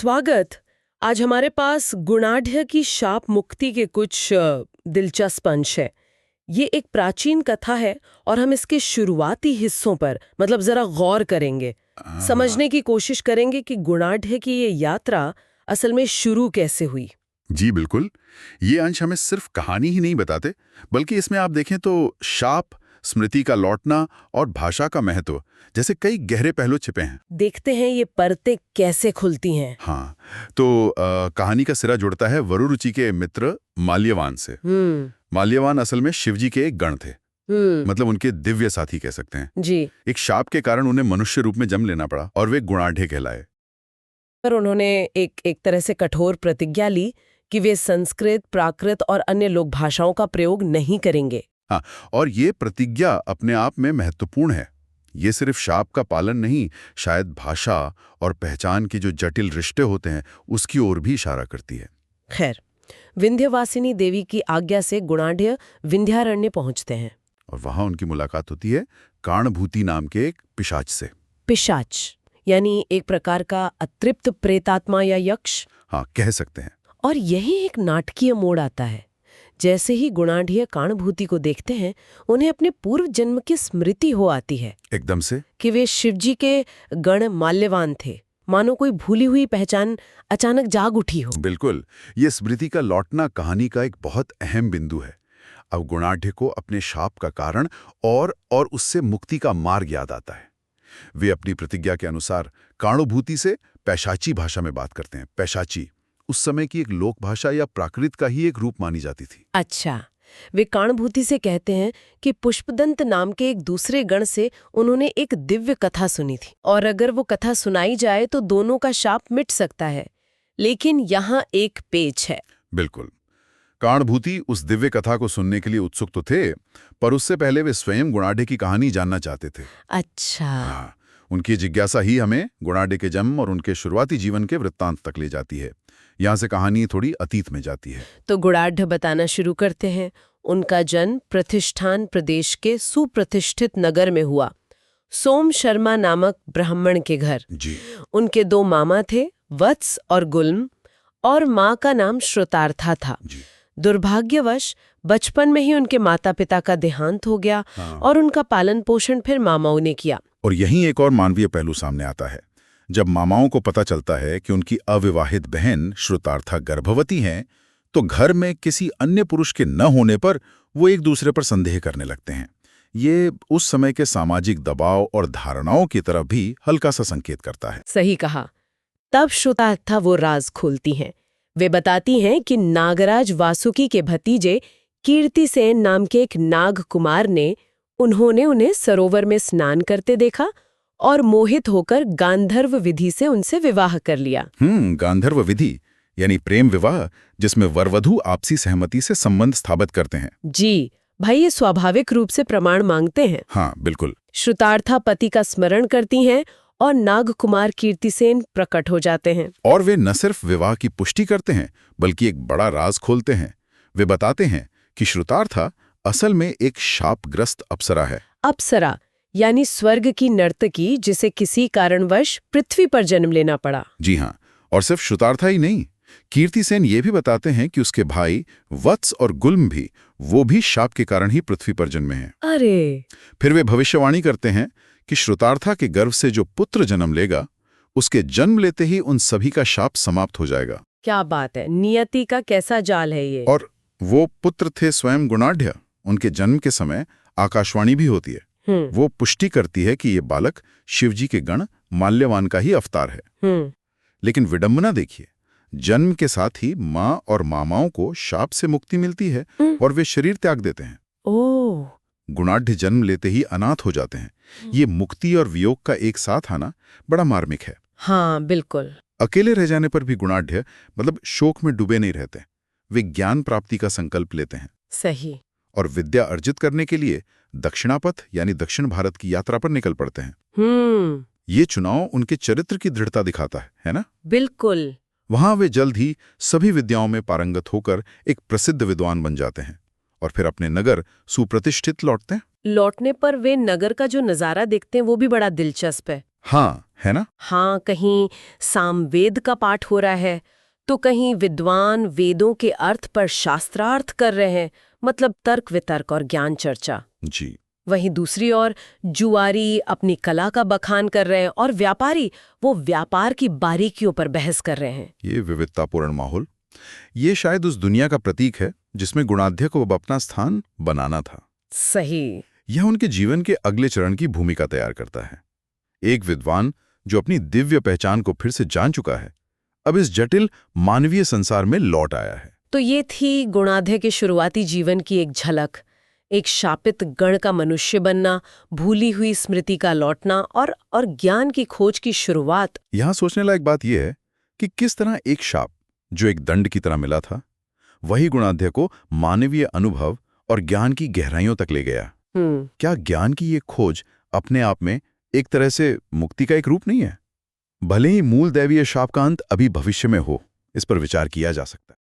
स्वागत। आज हमारे पास गुणाढ़ की शाप मुक्ति के कुछ दिलचस्प अंश है। ये एक प्राचीन कथा है और हम इसके शुरुआती हिस्सों पर जरा गौर करेंगे, समझने की कोशिश करेंगे कि गुणाढ़ की ये यात्रा असल में शुरू कैसे हुई। जी बिल्कुल। ये अंश हमें सिर्फ कहानी ही नहीं बताते, बल्कि इसमें आप देखें तो शाप, स्मृति का लौटना और भाषा का महत्व जैसे कई गहरे पहलू छिपे हैं। देखते हैं ये परतें कैसे खुलती हैं। हाँ, तो कहानी का सिरा जुड़ता है वरुरुचि के मित्र माल्यवान से। माल्यवान असल में शिवजी के एक गण थे, मतलब उनके दिव्य साथी कह सकते हैं जी। एक शाप के कारण उन्हें मनुष्य रूप में जन्म लेना पड़ा और वे गुणाढ़ कहलाए। पर उन्होंने एक तरह से कठोर प्रतिज्ञा ली कि वे संस्कृत, प्राकृत और अन्य लोक भाषाओं का प्रयोग नहीं करेंगे। हाँ, और ये प्रतिज्ञा अपने आप में महत्वपूर्ण है। ये सिर्फ शाप का पालन नहीं, शायद भाषा और पहचान के जो जटिल रिश्ते होते हैं उसकी ओर भी इशारा करती है। खैर, विंध्यवासिनी देवी की आज्ञा से गुणाढ़ विंध्यारण्य पहुंचते हैं और वहां उनकी मुलाकात होती है काणभूति नाम के एक पिशाच से। पिशाच यानी एक प्रकार का अतृप्त प्रेतात्मा या यक्ष। हाँ, कह सकते हैं। और यही एक नाटकीय मोड़ आता है। जैसे ही गुणाढ़ काणभूति को देखते हैं, उन्हें अपने पूर्व जन्म की स्मृति हो आती है एकदम से कि वे शिवजी के गण माल्यवान थे। मानो कोई भूली हुई पहचान अचानक जाग उठी हो। बिल्कुल, ये स्मृति का लौटना कहानी का एक बहुत अहम बिंदु है। अब गुणाढ़ को अपने शाप का कारण और उससे मुक्ति का मार्ग याद आता है। वे अपनी प्रतिज्ञा के अनुसार काणभूति से पैशाची भाषा में बात करते हैं। पैशाची उस समय की एक लोक भाषा या प्राकृत का ही एक रूप मानी जाती थी। अच्छा, वे काणभूति से कहते हैं कि पुष्पदंत नाम के एक दूसरे गण से उन्होंने एक दिव्य कथा सुनी थी और अगर वो कथा सुनाई जाए तो दोनों का शाप मिट सकता है। लेकिन यहाँ एक पेच है। बिल्कुल, काणभूति उस दिव्य कथा को सुनने के लिए उत्सुक तो थे, पर उससे पहले वे स्वयं गुणाढ़ की कहानी जानना चाहते थे। अच्छा। हाँ, उनकी जिज्ञासा ही हमें गुणाढ़ के जन्म और उनके शुरुआती जीवन के वृत्तांत तक ले जाती है। यहाँ से कहानी थोड़ी अतीत में जाती है। तो गुणाढ़ बताना शुरू करते हैं। उनका जन्म प्रतिष्ठान प्रदेश के सुप्रतिष्ठित नगर में हुआ, सोम शर्मा नामक ब्राह्मण के घर। जी। उनके दो मामा थे, वत्स और गुल्म, और माँ का नाम श्रुतार्था था। जी। दुर्भाग्यवश बचपन में ही उनके माता पिता का देहांत हो गया। और उनका पालन पोषण फिर मामाओं ने किया। और यहीं एक और मानवीय पहलू सामने आता है। जब मामाओं को पता चलता है कि उनकी अविवाहित बहन श्रुतार्था गर्भवती हैं, तो घर में किसी अन्य पुरुष के न होने पर वो एक दूसरे पर संदेह करने लगते हैं। ये उस समय के सामाजिक दबाव और धारणाओं की तरफ भी हल्का सा संकेत करता है। सही कहा। तब श्रुतार्था वो राज खोलती हैं। वे बताती हैं कि नागराज वासुकी के भतीजे कीर्तिसेन नाम के एक नाग कुमार ने उन्हें सरोवर में स्नान करते देखा और मोहित होकर गांधर्व विधि से उनसे विवाह कर लिया। गांधर्व विधि यानी प्रेम विवाह, जिसमें वरवधू आपसी सहमति से संबंध स्थापित करते हैं। जी भाई, ये स्वाभाविक रूप से प्रमाण मांगते हैं। हाँ बिल्कुल। श्रुतार्था पति का स्मरण करती हैं और नाग कुमार कीर्तिसेन प्रकट हो जाते हैं। और वे न सिर्फ विवाह की पुष्टि करते हैं, बल्कि एक बड़ा राज खोलते हैं। वे बताते हैं कि श्रुतार्था असल में एक शापग्रस्त अप्सरा है। अप्सरा यानी स्वर्ग की नर्तकी, जिसे किसी कारणवश पृथ्वी पर जन्म लेना पड़ा। जी हाँ, और सिर्फ श्रुतार्था ही नहीं, कीर्तिसेन ये भी बताते हैं कि उसके भाई वत्स और गुल्म भी, वो भी शाप के कारण ही पृथ्वी पर जन्मे हैं। अरे! फिर वे भविष्यवाणी करते हैं कि श्रुतार्था के गर्भ से जो पुत्र जन्म लेगा, उसके जन्म लेते ही उन सभी का शाप समाप्त हो जाएगा। क्या बात है, नियति का कैसा जाल है ये। और वो पुत्र थे स्वयं गुणाढ़। उनके जन्म के समय आकाशवाणी भी होती है। वो पुष्टि करती है कि ये बालक शिवजी के गण माल्यवान का ही अवतार है। लेकिन विडंबना देखिए, जन्म के साथ ही माँ और मामाओं को शाप से मुक्ति मिलती है और वे शरीर त्याग देते हैं। ओह! गुणाढ़ जन्म लेते ही अनाथ हो जाते हैं। ये मुक्ति और वियोग का एक साथ आना बड़ा मार्मिक है। हाँ बिल्कुल। अकेले रह जाने पर भी गुणाढ़ शोक में डूबे नहीं रहते। वे ज्ञान प्राप्ति का संकल्प लेते हैं। सही। और विद्या अर्जित करने के लिए दक्षिणापथ यानी दक्षिण भारत की यात्रा पर निकल पड़ते हैं। ये चुनाव उनके चरित्र की दृढ़ता दिखाता है ना? बिल्कुल। वहां वे जल्द ही सभी विद्याओं में पारंगत होकर एक प्रसिद्ध विद्वान बन जाते हैं और फिर अपने नगर सुप्रतिष्ठित लौटते हैं। लौटने पर वे नगर का जो नजारा देखते हैं वो भी बड़ा दिलचस्प है। हाँ है ना? हाँ, कहीं सामवेद का पाठ हो रहा है तो कहीं विद्वान वेदों के अर्थ पर शास्त्रार्थ कर रहे हैं, मतलब तर्क वितर्क और ज्ञान चर्चा। जी। वहीं दूसरी ओर जुआरी अपनी कला का बखान कर रहे हैं और व्यापारी वो व्यापार की बारीकियों पर बहस कर रहे हैं। ये विविधतापूर्ण माहौल, ये शायद उस दुनिया का प्रतीक है जिसमें गुणाढ्य को अब अपना स्थान बनाना था। सही। यह उनके जीवन के अगले चरण की भूमिका तैयार करता है। एक विद्वान जो अपनी दिव्य पहचान को फिर से जान चुका है, अब इस जटिल मानवीय संसार में लौट आया है। तो ये थी गुणाढ्य के शुरुआती जीवन की एक झलक, एक शापित गण का मनुष्य बनना, भूली हुई स्मृति का लौटना और ज्ञान की खोज की शुरुआत। यहाँ सोचने लायक बात यह है कि किस तरह एक शाप जो एक दंड की तरह मिला था, वही गुणाढ्य को मानवीय अनुभव और ज्ञान की गहराइयों तक ले गया। क्या ज्ञान की ये खोज अपने आप में एक तरह से मुक्ति का एक रूप नहीं है? भले ही मूल दैवीय शाप का अंत अभी भविष्य में हो, इस पर विचार किया जा सकता है।